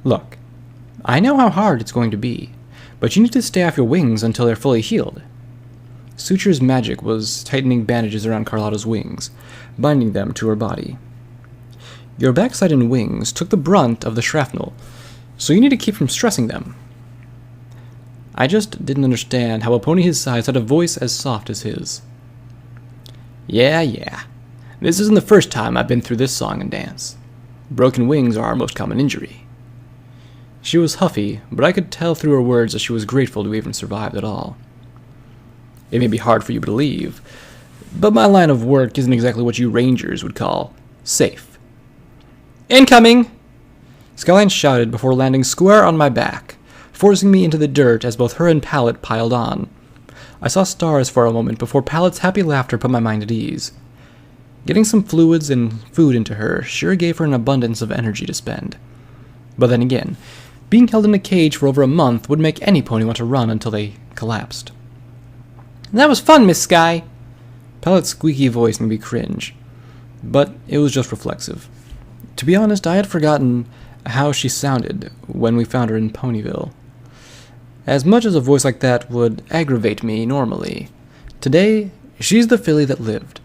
Look, I know how hard it's going to be, but you need to stay off your wings until they're fully healed. Suture's magic was tightening bandages around Carlotta's wings, binding them to her body. Your backside and wings took the brunt of the shrapnel, so you need to keep from stressing them. I just didn't understand how a pony his size had a voice as soft as his. Yeah. This isn't the first time I've been through this song and dance. Broken wings are our most common injury. She was huffy, but I could tell through her words that she was grateful to even survive at all. It may be hard for you to believe, but my line of work isn't exactly what you rangers would call safe. Incoming! Skyline shouted before landing square on my back, forcing me into the dirt as both her and Pallet piled on. I saw stars for a moment before Pallet's happy laughter put my mind at ease. Getting some fluids and food into her sure gave her an abundance of energy to spend. But then again, being held in a cage for over a month would make any pony want to run until they collapsed. That was fun, Miss Sky. Pallet's squeaky voice made me cringe, but it was just reflexive. To be honest, I had forgotten how she sounded when we found her in Ponyville. As much as a voice like that would aggravate me normally, today she's the filly that lived.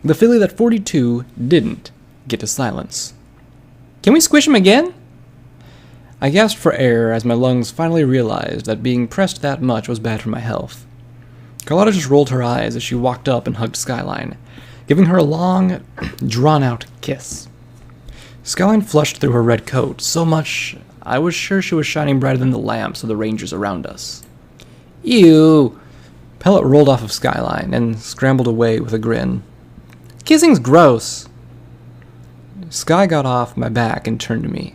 The filly that 42 didn't get to silence. Can we squish him again? I gasped for air as my lungs finally realized that being pressed that much was bad for my health. Carlotta just rolled her eyes as she walked up and hugged Skyline, giving her a long, drawn-out kiss. Skyline flushed through her red coat so much I was sure she was shining brighter than the lamps of the rangers around us. Ew! Pellet rolled off of Skyline and scrambled away with a grin. Kissing's gross! Sky got off my back and turned to me,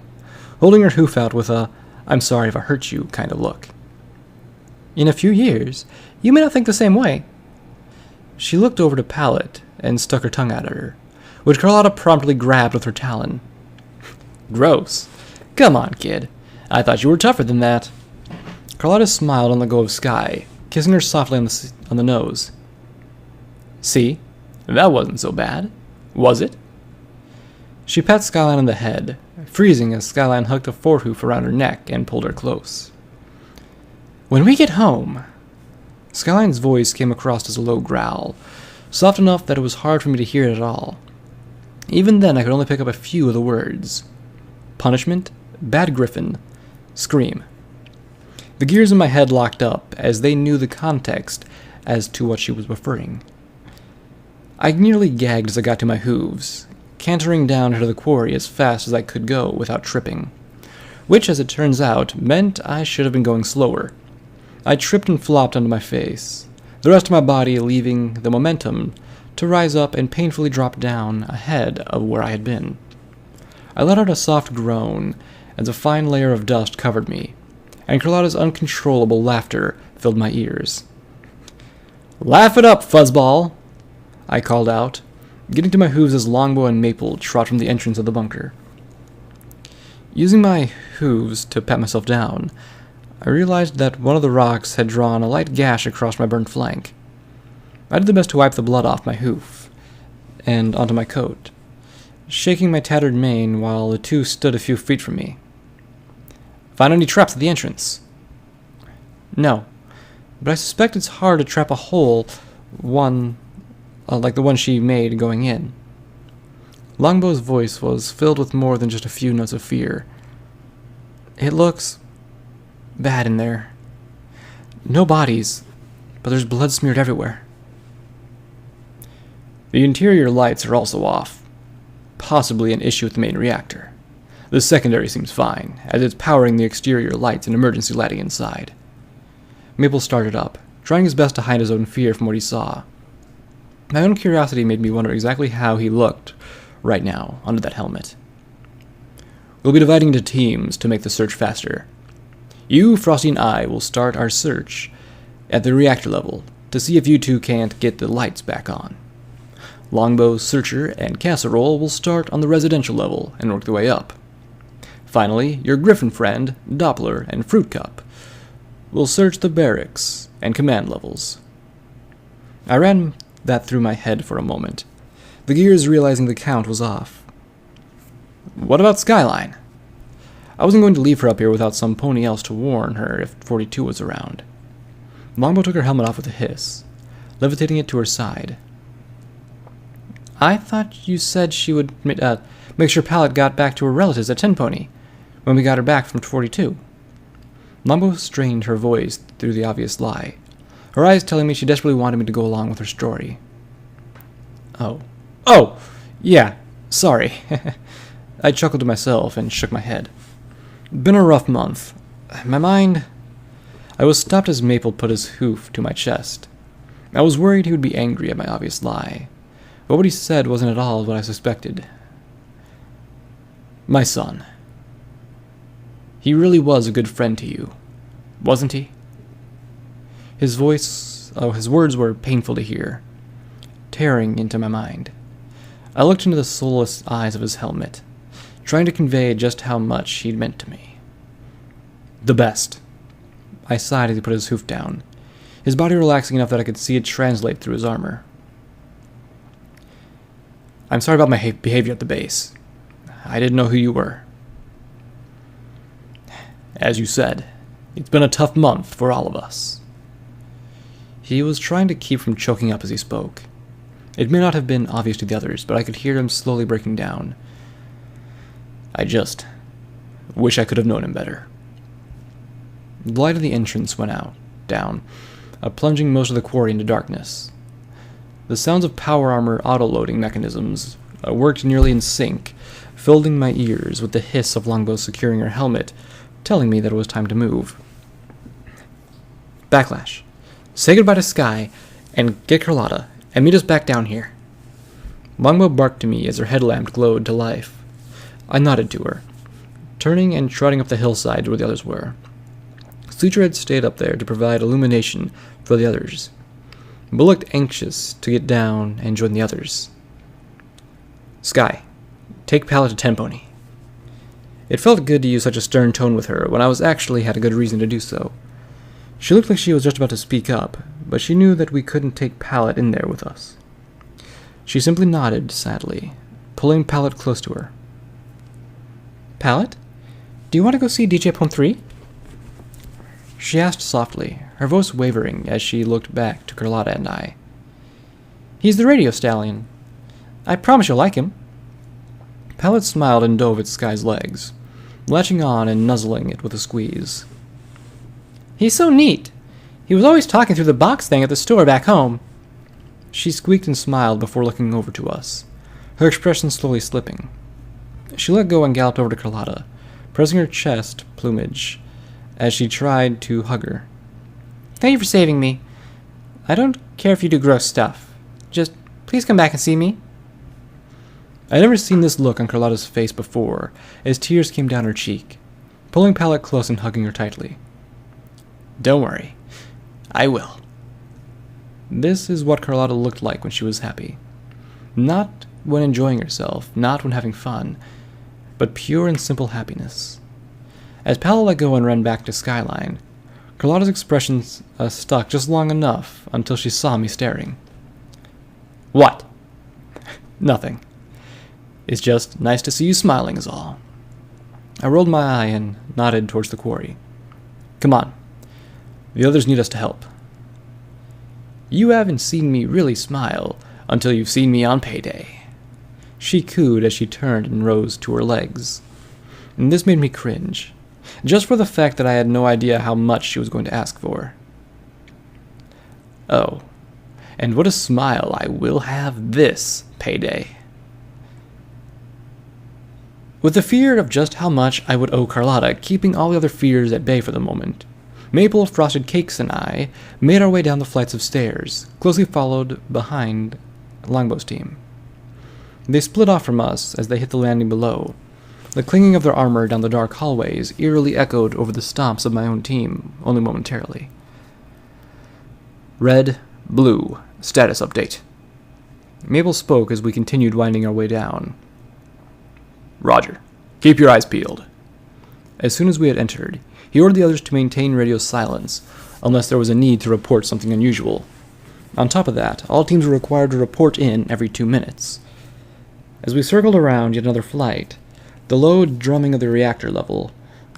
holding her hoof out with a "I'm sorry if I hurt you" kind of look. In a few years, you may not think the same way. She looked over to Pallet and stuck her tongue out at her, which Carlotta promptly grabbed with her talon. Gross. Come on, kid. I thought you were tougher than that. Carlotta smiled on the go of Sky, kissing her softly on the nose. See? That wasn't so bad. Was it? She pat Skyline on the head, freezing as Skyline hugged a forehoof around her neck and pulled her close. When we get home... Skyline's voice came across as a low growl, soft enough that it was hard for me to hear it at all. Even then, I could only pick up a few of the words. Punishment, bad griffin, scream. The gears in my head locked up, as they knew the context as to what she was referring. I nearly gagged as I got to my hooves, cantering down to the quarry as fast as I could go without tripping, which, as it turns out, meant I should have been going slower. I tripped and flopped onto my face, the rest of my body leaving the momentum to rise up and painfully drop down ahead of where I had been. I let out a soft groan as a fine layer of dust covered me, and Carlotta's uncontrollable laughter filled my ears. Laugh it up, fuzzball! I called out, getting to my hooves as Longbow and Maple trot from the entrance of the bunker. Using my hooves to pat myself down, I realized that one of the rocks had drawn a light gash across my burnt flank. I did the best to wipe the blood off my hoof and onto my coat, shaking my tattered mane while the two stood a few feet from me. Find any traps at the entrance? No, but I suspect it's hard to trap a hole, like the one she made going in. Longbow's voice was filled with more than just a few notes of fear. It looks bad in there. No bodies, but there's blood smeared everywhere. The interior lights are also off. Possibly an issue with the main reactor. The secondary seems fine, as it's powering the exterior lights and emergency lighting inside. Maple started up, trying his best to hide his own fear from what he saw. My own curiosity made me wonder exactly how he looked right now under that helmet. We'll be dividing into teams to make the search faster. You, Frosty, and I will start our search at the reactor level to see if you two can't get the lights back on. Longbow, Searcher, and Casserole will start on the residential level and work their way up. Finally, your Griffin friend, Doppler, and Fruit Cup will search the barracks and command levels. I ran that through my head for a moment, the gears realizing the count was off. What about Skyline? I wasn't going to leave her up here without some pony else to warn her if 42 was around. Longbow took her helmet off with a hiss, levitating it to her side. I thought you said she would make sure Pallet got back to her relatives at 10 Pony when we got her back from 42. Longbow strained her voice through the obvious lie, her eyes telling me she desperately wanted me to go along with her story. Oh, yeah, sorry. I chuckled to myself and shook my head. Been a rough month. My mind... I was stopped as Maple put his hoof to my chest. I was worried he would be angry at my obvious lie, but what he said wasn't at all what I suspected. My son. He really was a good friend to you, wasn't he? His words were painful to hear, tearing into my mind. I looked into the soulless eyes of his helmet, trying to convey just how much he'd meant to me. The best. I sighed as he put his hoof down, his body relaxing enough that I could see it translate through his armor. I'm sorry about my behavior at the base. I didn't know who you were. As you said, it's been a tough month for all of us. He was trying to keep from choking up as he spoke. It may not have been obvious to the others, but I could hear him slowly breaking down. I just wish I could have known him better. The light of the entrance went down, plunging most of the quarry into darkness. The sounds of power armor auto-loading mechanisms worked nearly in sync, filling my ears with the hiss of Longbow securing her helmet, telling me that it was time to move. Backlash. Say goodbye to Sky, and get Carlotta, and meet us back down here. Longbow barked to me as her headlamp glowed to life. I nodded to her, turning and trotting up the hillside where the others were. Suture had stayed up there to provide illumination for the others, but looked anxious to get down and join the others. Sky, take Pallet to 10 Pony. It felt good to use such a stern tone with her when I actually had a good reason to do so. She looked like she was just about to speak up, but she knew that we couldn't take Pallet in there with us. She simply nodded sadly, pulling Pallet close to her. Pallet, do you want to go see DJ Pond 3? She asked softly, her voice wavering as she looked back to Carlotta and I. He's the radio stallion. I promise you'll like him. Pallet smiled and dove at Sky's legs, latching on and nuzzling it with a squeeze. He's so neat. He was always talking through the box thing at the store back home. She squeaked and smiled before looking over to us, her expression slowly slipping. She let go and galloped over to Carlotta, pressing her chest plumage as she tried to hug her. Thank you for saving me. I don't care if you do gross stuff. Just please come back and see me. I'd never seen this look on Carlotta's face before, as tears came down her cheek, pulling Pallet close and hugging her tightly. Don't worry. I will. This is what Carlotta looked like when she was happy. Not when enjoying herself, not when having fun, but pure and simple happiness. As Pallet let go and ran back to Skyline, Carlotta's expressions stuck just long enough until she saw me staring. What? Nothing. It's just nice to see you smiling is all. I rolled my eye and nodded towards the quarry. Come on. The others need us to help. You haven't seen me really smile until you've seen me on payday. She cooed as she turned and rose to her legs. And this made me cringe, just for the fact that I had no idea how much she was going to ask for. Oh, and what a smile I will have this payday. With the fear of just how much I would owe Carlotta keeping all the other fears at bay for the moment, Maple, Frosted Cakes, and I made our way down the flights of stairs, closely followed behind Longbow's team. They split off from us as they hit the landing below. The clinging of their armor down the dark hallways eerily echoed over the stomps of my own team, only momentarily. Red, blue, status update. Maple spoke as we continued winding our way down. Roger. Keep your eyes peeled. As soon as we had entered, he ordered the others to maintain radio silence, unless there was a need to report something unusual. On top of that, all teams were required to report in every 2 minutes. As we circled around yet another flight, the low drumming of the reactor level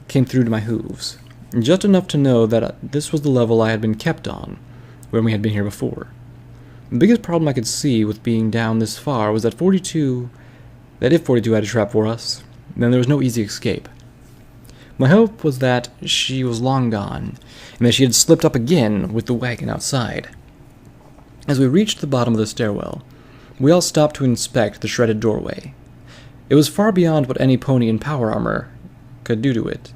came through to my hooves, just enough to know that this was the level I had been kept on when we had been here before. The biggest problem I could see with being down this far was that if 42 had a trap for us, then there was no easy escape. My hope was that she was long gone, and that she had slipped up again with the wagon outside. As we reached the bottom of the stairwell, we all stopped to inspect the shredded doorway. It was far beyond what any pony in power armor could do to it.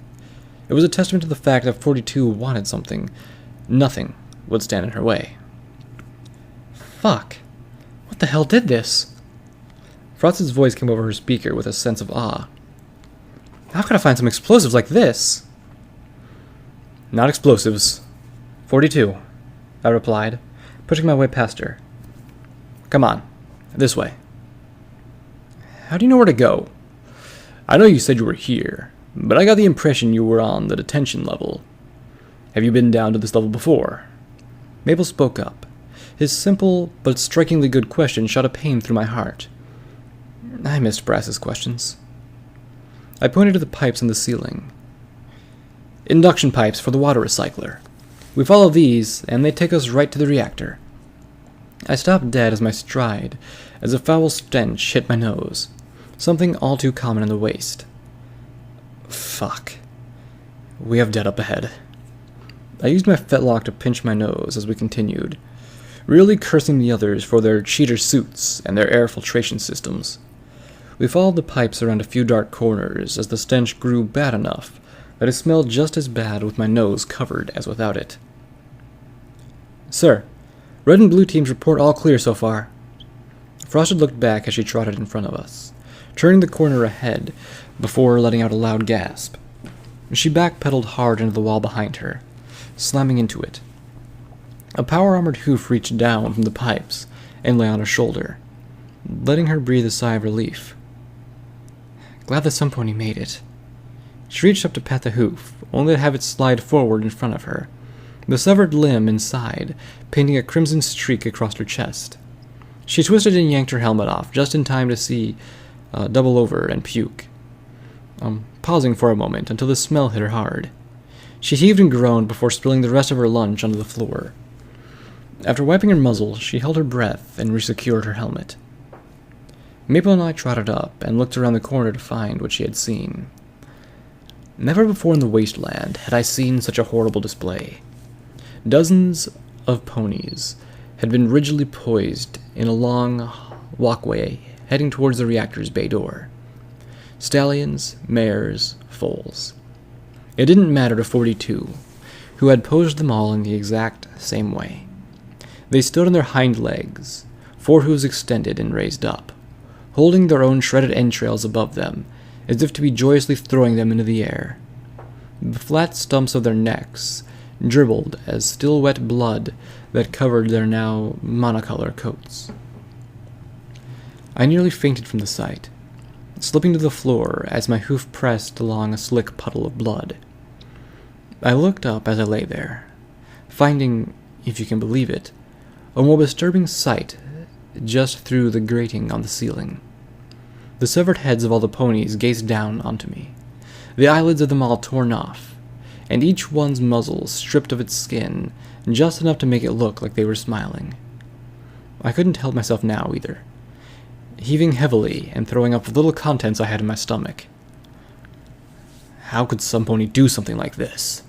It was a testament to the fact that 42 wanted something. Nothing would stand in her way. Fuck. What the hell did this? Frosted's voice came over her speaker with a sense of awe. How could I find some explosives like this? Not explosives. 42, I replied, pushing my way past her. Come on, this way. How do you know where to go? I know you said you were here, but I got the impression you were on the detention level. Have you been down to this level before? Mabel spoke up. His simple but strikingly good question shot a pain through my heart. I missed Brass's questions. I pointed to the pipes in the ceiling. Induction pipes for the water recycler. We follow these, and they take us right to the reactor. I stopped dead as a foul stench hit my nose, something all too common in the waste. Fuck. We have dead up ahead. I used my fetlock to pinch my nose as we continued, really cursing the others for their cheater suits and their air filtration systems. We followed the pipes around a few dark corners as the stench grew bad enough that it smelled just as bad with my nose covered as without it. Sir, red and blue teams report all clear so far. Frosted looked back as she trotted in front of us, turning the corner ahead before letting out a loud gasp. She backpedaled hard into the wall behind her, slamming into it. A power-armored hoof reached down from the pipes and lay on her shoulder, letting her breathe a sigh of relief. Glad that some pony made it. She reached up to pat the hoof, only to have it slide forward in front of her, the severed limb inside painting a crimson streak across her chest. She twisted and yanked her helmet off, just in time to see double over and puke, pausing for a moment until the smell hit her hard. She heaved and groaned before spilling the rest of her lunch onto the floor. After wiping her muzzle, she held her breath and resecured her helmet. Maple and I trotted up and looked around the corner to find what she had seen. Never before in the wasteland had I seen such a horrible display. Dozens of ponies had been rigidly poised in a long walkway heading towards the reactor's bay door. Stallions, mares, foals. It didn't matter to 42, who had posed them all in the exact same way. They stood on their hind legs, forehooves extended and raised up, holding their own shredded entrails above them, as if to be joyously throwing them into the air. The flat stumps of their necks dribbled as still wet blood that covered their now monocolor coats. I nearly fainted from the sight, slipping to the floor as my hoof pressed along a slick puddle of blood. I looked up as I lay there, finding, if you can believe it, a more disturbing sight just through the grating on the ceiling. The severed heads of all the ponies gazed down onto me, the eyelids of them all torn off, and each one's muzzle stripped of its skin just enough to make it look like they were smiling. I couldn't help myself now either, heaving heavily and throwing up the little contents I had in my stomach. How could some pony do something like this?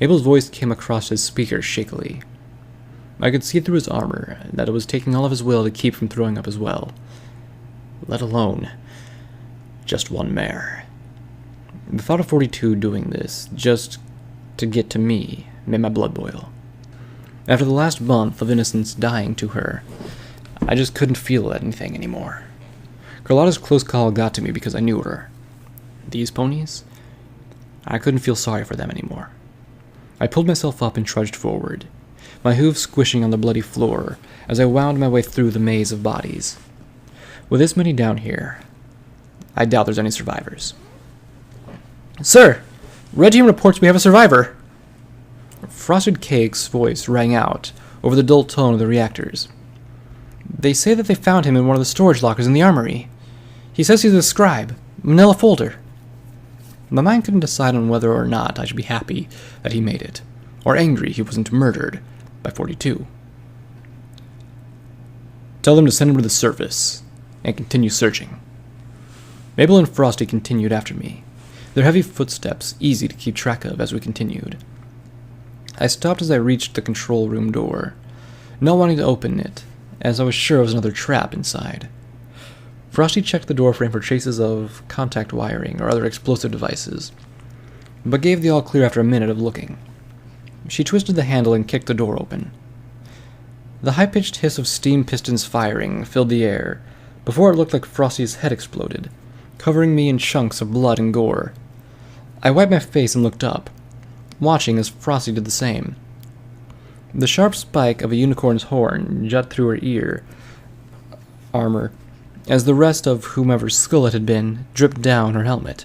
Abel's voice came across his speaker shakily. I could see through his armor that it was taking all of his will to keep from throwing up as well, let alone just one mare. The thought of 42 doing this just to get to me made my blood boil. After the last month of innocence dying to her, I just couldn't feel anything anymore. Carlotta's close call got to me because I knew her. These ponies? I couldn't feel sorry for them anymore. I pulled myself up and trudged forward, my hooves squishing on the bloody floor as I wound my way through the maze of bodies. With this many down here, I doubt there's any survivors. Sir, Red Team reports we have a survivor. Frosted Cake's voice rang out over the dull tone of the reactors. They say that they found him in one of the storage lockers in the armory. He says he's a scribe, Manila Folder. My mind couldn't decide on whether or not I should be happy that he made it, or angry he wasn't murdered by 42. Tell them to send him to the surface, and continue searching. Mabel and Frosty continued after me, their heavy footsteps easy to keep track of as we continued. I stopped as I reached the control room door, not wanting to open it, as I was sure it was another trap inside. Frosty checked the door frame for traces of contact wiring or other explosive devices, but gave the all-clear after a minute of looking. She twisted the handle and kicked the door open. The high-pitched hiss of steam pistons firing filled the air before it looked like Frosty's head exploded, covering me in chunks of blood and gore. I wiped my face and looked up, watching as Frosty did the same. The sharp spike of a unicorn's horn jut through her ear armor as the rest of whomever's skull it had been dripped down her helmet.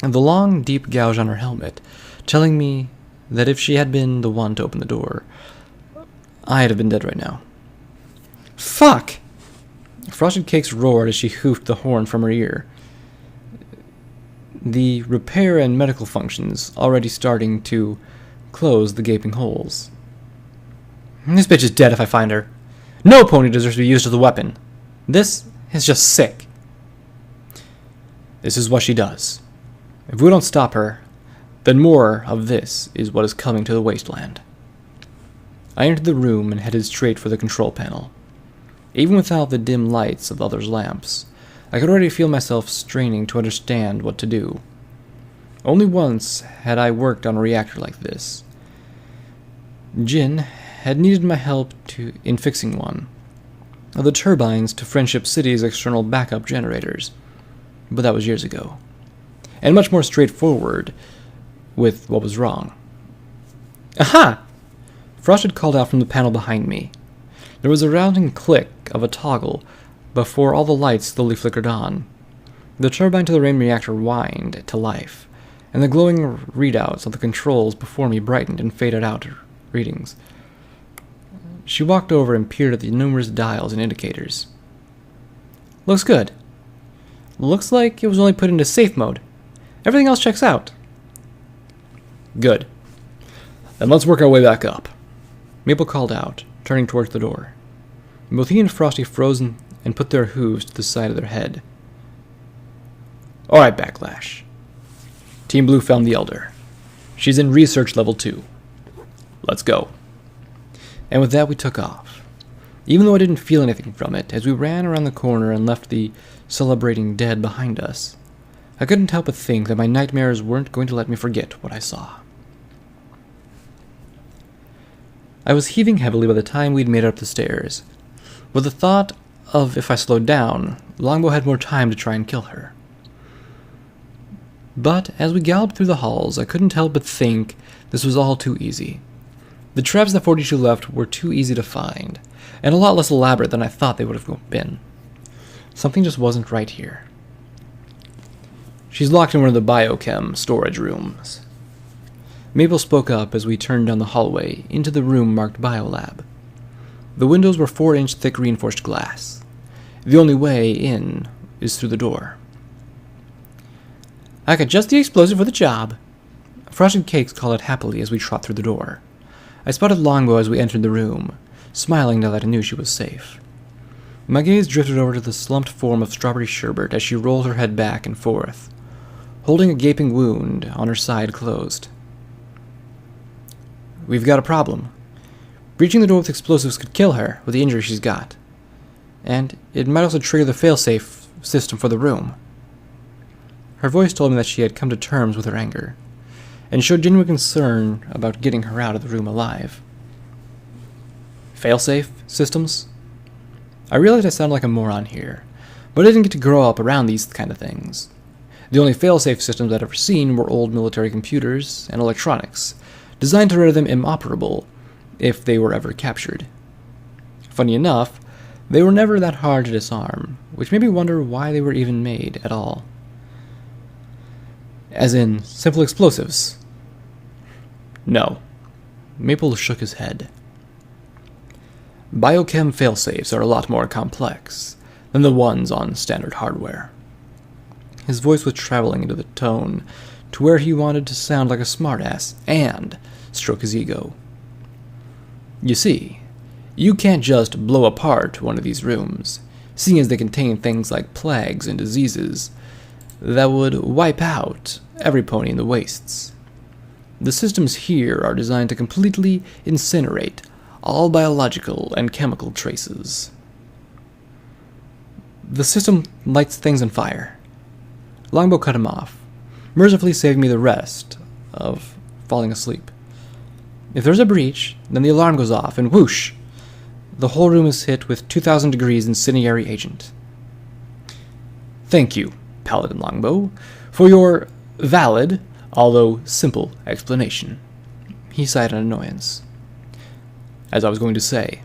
And the long, deep gouge on her helmet, telling me that if she had been the one to open the door, I'd have been dead right now. Fuck! Frosted Cakes roared as she hoofed the horn from her ear, the repair and medical functions already starting to close the gaping holes. This bitch is dead if I find her. No pony deserves to be used as a weapon. This is just sick. This is what she does. If we don't stop her, then more of this is what is coming to the wasteland. I entered the room and headed straight for the control panel. Even without the dim lights of the others' lamps, I could already feel myself straining to understand what to do. Only once had I worked on a reactor like this. Jin had needed my help in fixing one of the turbines to Friendship City's external backup generators, but that was years ago, and much more straightforward with what was wrong. Aha! Frost had called out from the panel behind me. There was a rounding click of a toggle before all the lights slowly flickered on. The turbine to the rain reactor whined to life, and the glowing readouts of the controls before me brightened and faded out readings. She walked over and peered at the numerous dials and indicators. Looks good. Looks like it was only put into safe mode. Everything else checks out. Good. Then let's work our way back up. Maple called out, turning towards the door. Both he and Frosty froze and put their hooves to the side of their head. Alright, Backlash. Team Blue found the Elder. She's in research level 2. Let's go. And with that we took off. Even though I didn't feel anything from it, as we ran around the corner and left the celebrating dead behind us, I couldn't help but think that my nightmares weren't going to let me forget what I saw. I was heaving heavily by the time we'd made it up the stairs, with the thought of if I slowed down, Longbow had more time to try and kill her. But as we galloped through the halls, I couldn't help but think this was all too easy. The traps that 42 left were too easy to find, and a lot less elaborate than I thought they would have been. Something just wasn't right here. She's locked in one of the biochem storage rooms. Mabel spoke up as we turned down the hallway into the room marked Biolab. The windows were 4-inch thick reinforced glass. The only way in is through the door. I got just the explosive for the job. Frosted Cakes called out happily as we trot through the door. I spotted Longbow as we entered the room, smiling now that I knew she was safe. My gaze drifted over to the slumped form of Strawberry Sherbet as she rolled her head back and forth, holding a gaping wound on her side closed. We've got a problem. Breaching the door with explosives could kill her with the injury she's got. And it might also trigger the failsafe system for the room. Her voice told me that she had come to terms with her anger, and showed genuine concern about getting her out of the room alive. Failsafe systems? I realized I sounded like a moron here, but I didn't get to grow up around these kind of things. The only failsafe systems I'd ever seen were old military computers and electronics, designed to render them inoperable if they were ever captured. Funny enough, they were never that hard to disarm, which made me wonder why they were even made at all. As in, simple explosives. No. Maple shook his head. Biochem failsafes are a lot more complex than the ones on standard hardware. His voice was traveling into the tone to where he wanted to sound like a smartass and stroke his ego. You see, you can't just blow apart one of these rooms, seeing as they contain things like plagues and diseases that would wipe out every pony in the wastes. The systems here are designed to completely incinerate all biological and chemical traces. The system lights things on fire. Longbow cut him off, mercifully saving me the rest of falling asleep. If there's a breach, then the alarm goes off, and whoosh! The whole room is hit with 2,000 degrees incendiary agent. Thank you, Paladin Longbow, for your valid, although simple, explanation. He sighed in annoyance. As I was going to say,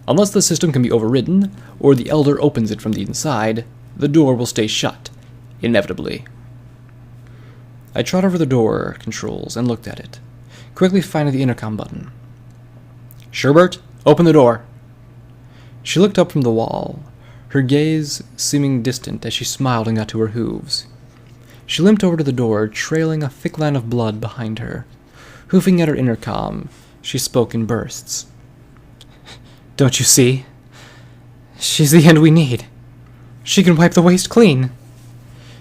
unless the system can be overridden, or the Elder opens it from the inside, the door will stay shut, inevitably. I trod over the door controls and looked at it, quickly finding the intercom button. Sherbert, open the door. She looked up from the wall, her gaze seeming distant as she smiled and got to her hooves. She limped over to the door, trailing a thick line of blood behind her. Hoofing at her intercom, she spoke in bursts. Don't you see? She's the end we need. She can wipe the waste clean.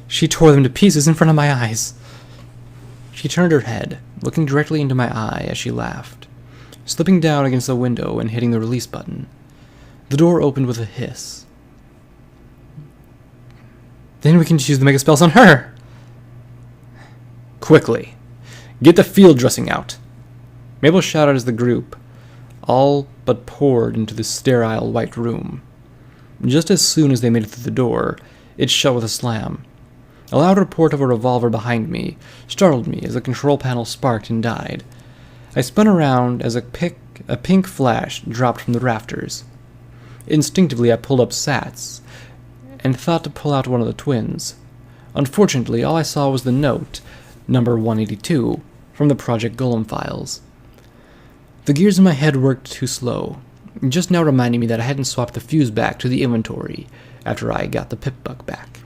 She tore them to pieces in front of my eyes. She turned her head, looking directly into my eye as she laughed, slipping down against the window and hitting the release button. The door opened with a hiss. Then we can just use the mega spells on her! Quickly! Get the field dressing out! Mabel shouted as the group all but poured into the sterile white room. Just as soon as they made it through the door, it shut with a slam. A loud report of a revolver behind me startled me as the control panel sparked and died. I spun around as a pink flash dropped from the rafters. Instinctively, I pulled up Sats and thought to pull out one of the twins. Unfortunately, all I saw was the note, number 182, from the Project Golem files. The gears in my head worked too slow, just now reminding me that I hadn't swapped the fuse back to the inventory after I got the pip-bug back.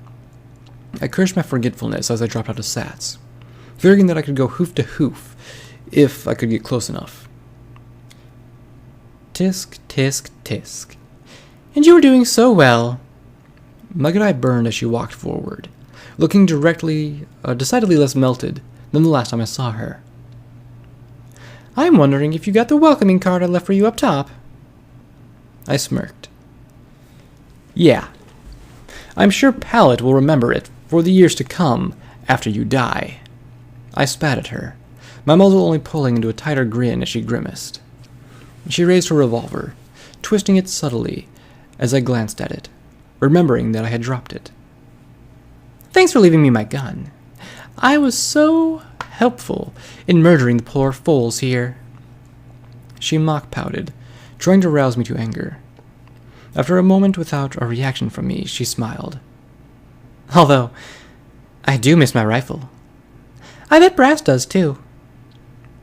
I cursed my forgetfulness as I dropped out of Sats, figuring that I could go hoof to hoof if I could get close enough. Tisk, tisk, tisk. And you were doing so well. My good eye burned as she walked forward, looking decidedly less melted than the last time I saw her. I'm wondering if you got the welcoming card I left for you up top. I smirked. Yeah. I'm sure Pallet will remember it for the years to come after you die. I spat at her, my muzzle only pulling into a tighter grin as she grimaced. She raised her revolver, twisting it subtly as I glanced at it, remembering that I had dropped it. Thanks for leaving me my gun. I was so helpful in murdering the poor foals here. She mock-pouted, trying to rouse me to anger. After a moment without a reaction from me, she smiled. Although, I do miss my rifle. I bet Brass does too.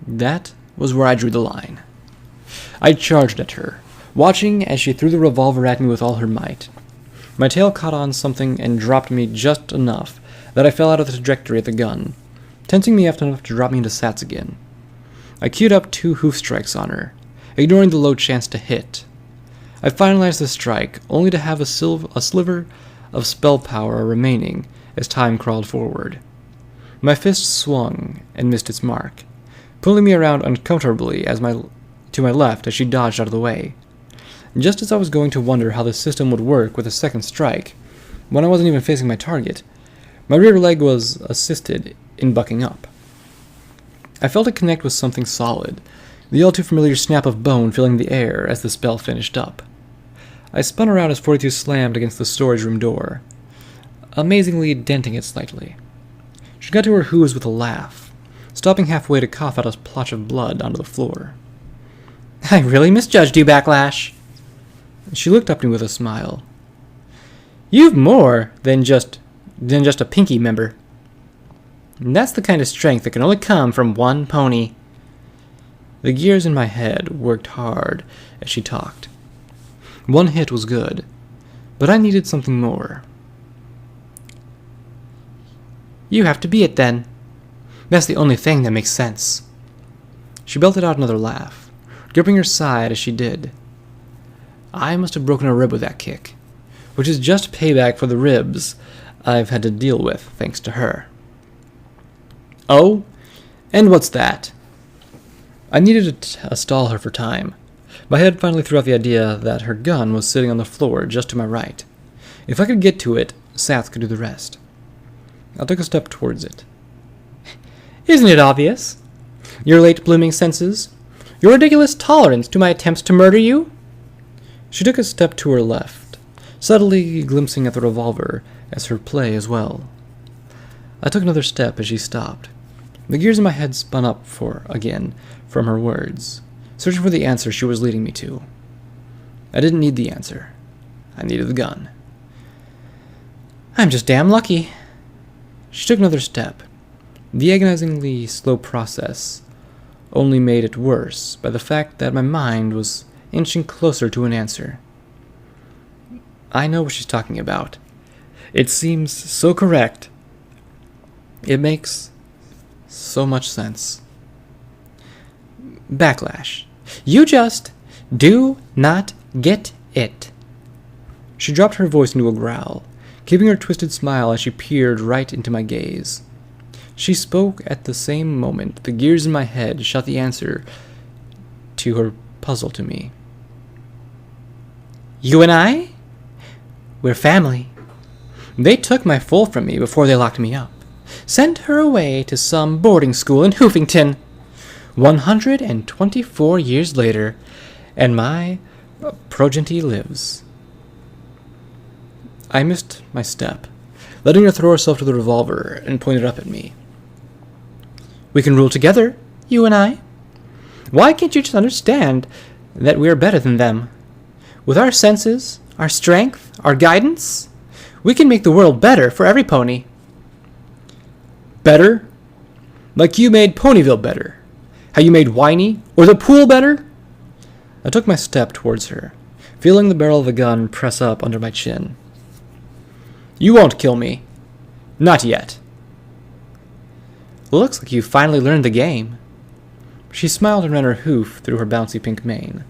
That was where I drew the line. I charged at her, watching as she threw the revolver at me with all her might. My tail caught on something and dropped me just enough that I fell out of the trajectory of the gun, tensing me up enough to drop me into Sats again. I queued up 2 hoof strikes on her, ignoring the low chance to hit. I finalized the strike, only to have a sliver of spell power remaining as time crawled forward. My fist swung and missed its mark, pulling me around uncomfortably to my left as she dodged out of the way. Just as I was going to wonder how the system would work with a second strike, when I wasn't even facing my target, my rear leg was assisted in bucking up. I felt it connect with something solid, the all too familiar snap of bone filling the air as the spell finished up. I spun around as 42 slammed against the storage room door, amazingly denting it slightly. She got to her hooves with a laugh, stopping halfway to cough out a splotch of blood onto the floor. I really misjudged you, Backlash. She looked up at me with a smile. You've more than just a Pinky member. And that's the kind of strength that can only come from one pony. The gears in my head worked hard as she talked. One hit was good, but I needed something more. You have to be it then. That's the only thing that makes sense. She belted out another laugh, gripping her side as she did. I must have broken a rib with that kick, which is just payback for the ribs I've had to deal with thanks to her. Oh, and what's that? I needed to stall her for time. My head finally threw out the idea that her gun was sitting on the floor just to my right. If I could get to it, Sath could do the rest. I took a step towards it. Isn't it obvious? Your late-blooming senses? Your ridiculous tolerance to my attempts to murder you? She took a step to her left, subtly glimpsing at the revolver as her play as well. I took another step as she stopped. The gears in my head spun up again from her words, searching for the answer she was leading me to. I didn't need the answer. I needed the gun. I'm just damn lucky. She took another step. The agonizingly slow process only made it worse by the fact that my mind was inching closer to an answer. I know what she's talking about. It seems so correct. It makes so much sense. Backlash. You just do not get it. She dropped her voice into a growl, keeping her twisted smile as she peered right into my gaze. She spoke at the same moment the gears in my head shot the answer to her puzzle to me. You and I? We're family. They took my foal from me before they locked me up. Sent her away to some boarding school in Hoofington. 124 years later, and my progeny lives. I missed my step, letting her throw herself to the revolver and point it up at me. We can rule together, you and I. Why can't you just understand that we're better than them? With our senses, our strength, our guidance, we can make the world better for every pony. Better? Like you made Ponyville better? How you made Whiny or the pool better? I took my step towards her, feeling the barrel of the gun press up under my chin. You won't kill me. Not yet. Looks like you finally learned the game. She smiled and ran her hoof through her bouncy pink mane.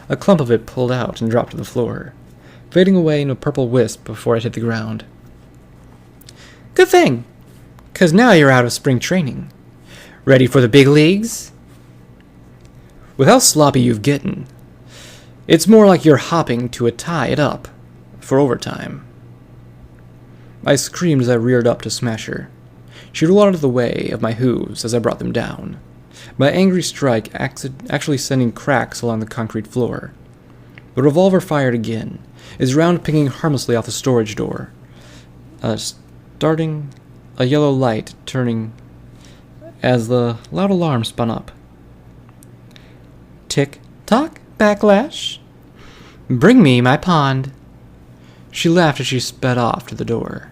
A clump of it pulled out and dropped to the floor, fading away in a purple wisp before it hit the ground. Good thing, 'cause now you're out of spring training. Ready for the big leagues? With how sloppy you've gotten, it's more like you're hopping to a tie it up for overtime. I screamed as I reared up to smash her. She rolled out of the way of my hooves as I brought them down, my angry strike actually sending cracks along the concrete floor. The revolver fired again, its round pinging harmlessly off the storage door, starting a yellow light turning as the loud alarm spun up. Tick-tock, backlash. Bring me my pond. She laughed as she sped off to the door.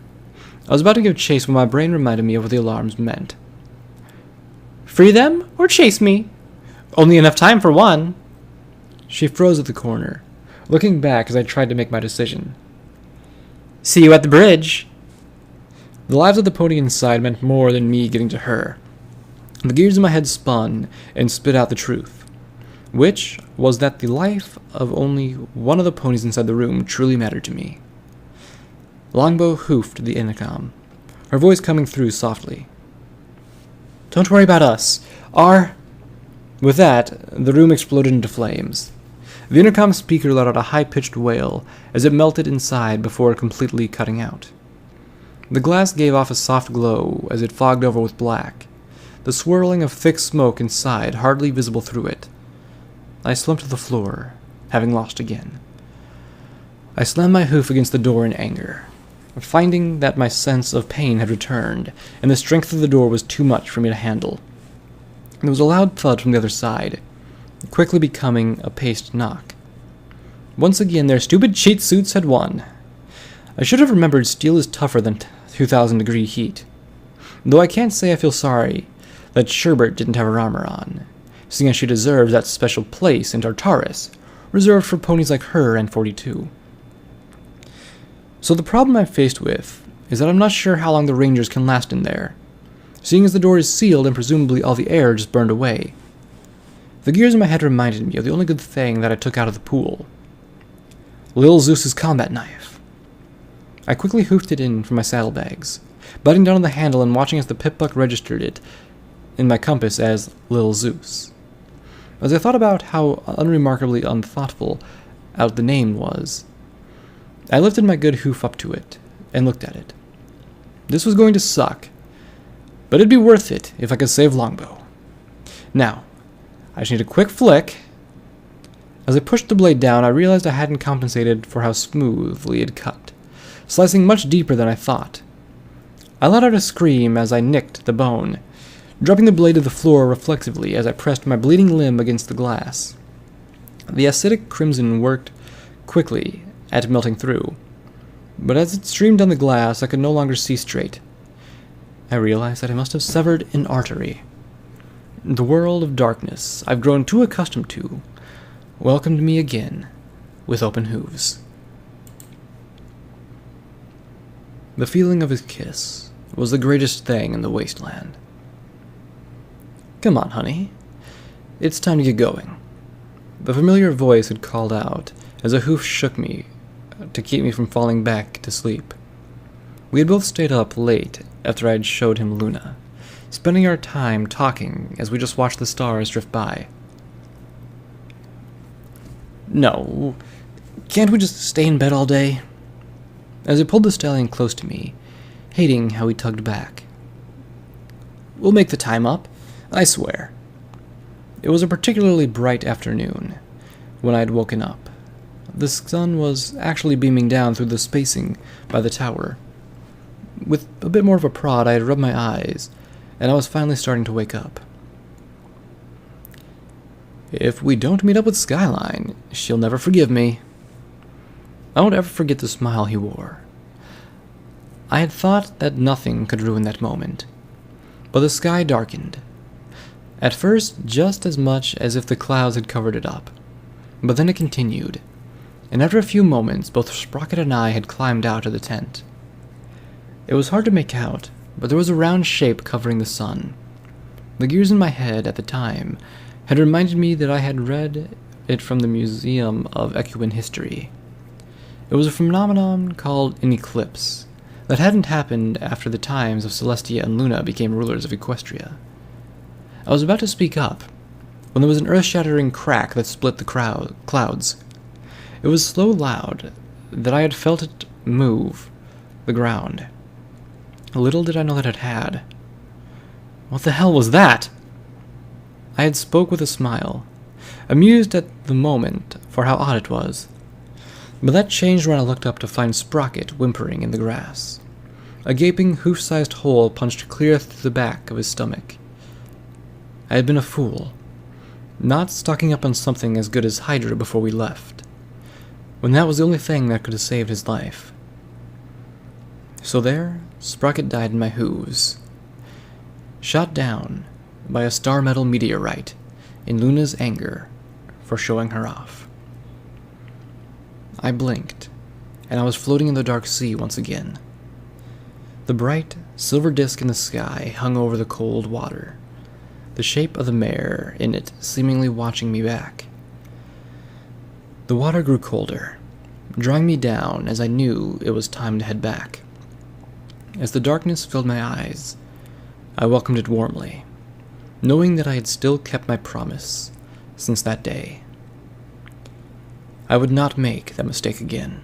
I was about to give chase when my brain reminded me of what the alarms meant. Free them or chase me? Only enough time for one. She froze at the corner, looking back as I tried to make my decision. See you at the bridge. The lives of the pony inside meant more than me getting to her. The gears in my head spun and spit out the truth, which was that the life of only one of the ponies inside the room truly mattered to me. Longbow hoofed the intercom, her voice coming through softly. Don't worry about us. With that, the room exploded into flames. The intercom speaker let out a high-pitched wail as it melted inside before completely cutting out. The glass gave off a soft glow as it fogged over with black, the swirling of thick smoke inside hardly visible through it. I slumped to the floor, having lost again. I slammed my hoof against the door in anger, finding that my sense of pain had returned, and the strength of the door was too much for me to handle. There was a loud thud from the other side, quickly becoming a paced knock. Once again, their stupid cheat suits had won. I should have remembered steel is tougher than 2,000-degree heat, though I can't say I feel sorry that Sherbert didn't have her armor on, seeing as she deserves that special place in Tartarus, reserved for ponies like her and 42. So the problem I'm faced with is that I'm not sure how long the Rangers can last in there, seeing as the door is sealed and presumably all the air just burned away. The gears in my head reminded me of the only good thing that I took out of the pool. Lil Zeus's combat knife. I quickly hoofed it in from my saddlebags, butting down on the handle and watching as the pip-buck registered it in my compass as Lil Zeus. As I thought about how unremarkably unthoughtful out the name was, I lifted my good hoof up to it and looked at it. This was going to suck, but it'd be worth it if I could save Longbow. Now, I just need a quick flick. As I pushed the blade down, I realized I hadn't compensated for how smoothly it cut, slicing much deeper than I thought. I let out a scream as I nicked the bone, dropping the blade to the floor reflexively as I pressed my bleeding limb against the glass. The acidic crimson worked quickly at melting through, but as it streamed down the glass, I could no longer see straight. I realized that I must have severed an artery. The world of darkness I've grown too accustomed to welcomed me again with open hooves. The feeling of his kiss was the greatest thing in the wasteland. Come on, honey. It's time to get going. The familiar voice had called out as a hoof shook me to keep me from falling back to sleep. We had both stayed up late after I had showed him Luna, spending our time talking as we just watched the stars drift by. No, can't we just stay in bed all day? As he pulled the stallion close to me, hating how he tugged back. We'll make the time up, I swear. It was a particularly bright afternoon when I had woken up. The sun was actually beaming down through the spacing by the tower. With a bit more of a prod, I had rubbed my eyes, and I was finally starting to wake up. If we don't meet up with Skyline, she'll never forgive me. I won't ever forget the smile he wore. I had thought that nothing could ruin that moment, but the sky darkened. At first, just as much as if the clouds had covered it up, but then it continued, and after a few moments, both Sprocket and I had climbed out of the tent. It was hard to make out, but there was a round shape covering the sun. The gears in my head at the time had reminded me that I had read it from the Museum of Equine History. It was a phenomenon called an eclipse that hadn't happened after the times of Celestia and Luna became rulers of Equestria. I was about to speak up when there was an earth-shattering crack that split the clouds. It was so loud that I had felt it move the ground. Little did I know that it had. What the hell was that? I had spoke with a smile, amused at the moment for how odd it was. But that changed when I looked up to find Sprocket whimpering in the grass. A gaping, hoof-sized hole punched clear through the back of his stomach. I had been a fool, not stocking up on something as good as Hydra before we left, when that was the only thing that could have saved his life. So there, Sprocket died in my hooves, shot down by a star metal meteorite in Luna's anger for showing her off. I blinked, and I was floating in the dark sea once again. The bright, silver disk in the sky hung over the cold water, the shape of the mare in it seemingly watching me back. The water grew colder, drawing me down as I knew it was time to head back. As the darkness filled my eyes, I welcomed it warmly, knowing that I had still kept my promise since that day. I would not make that mistake again.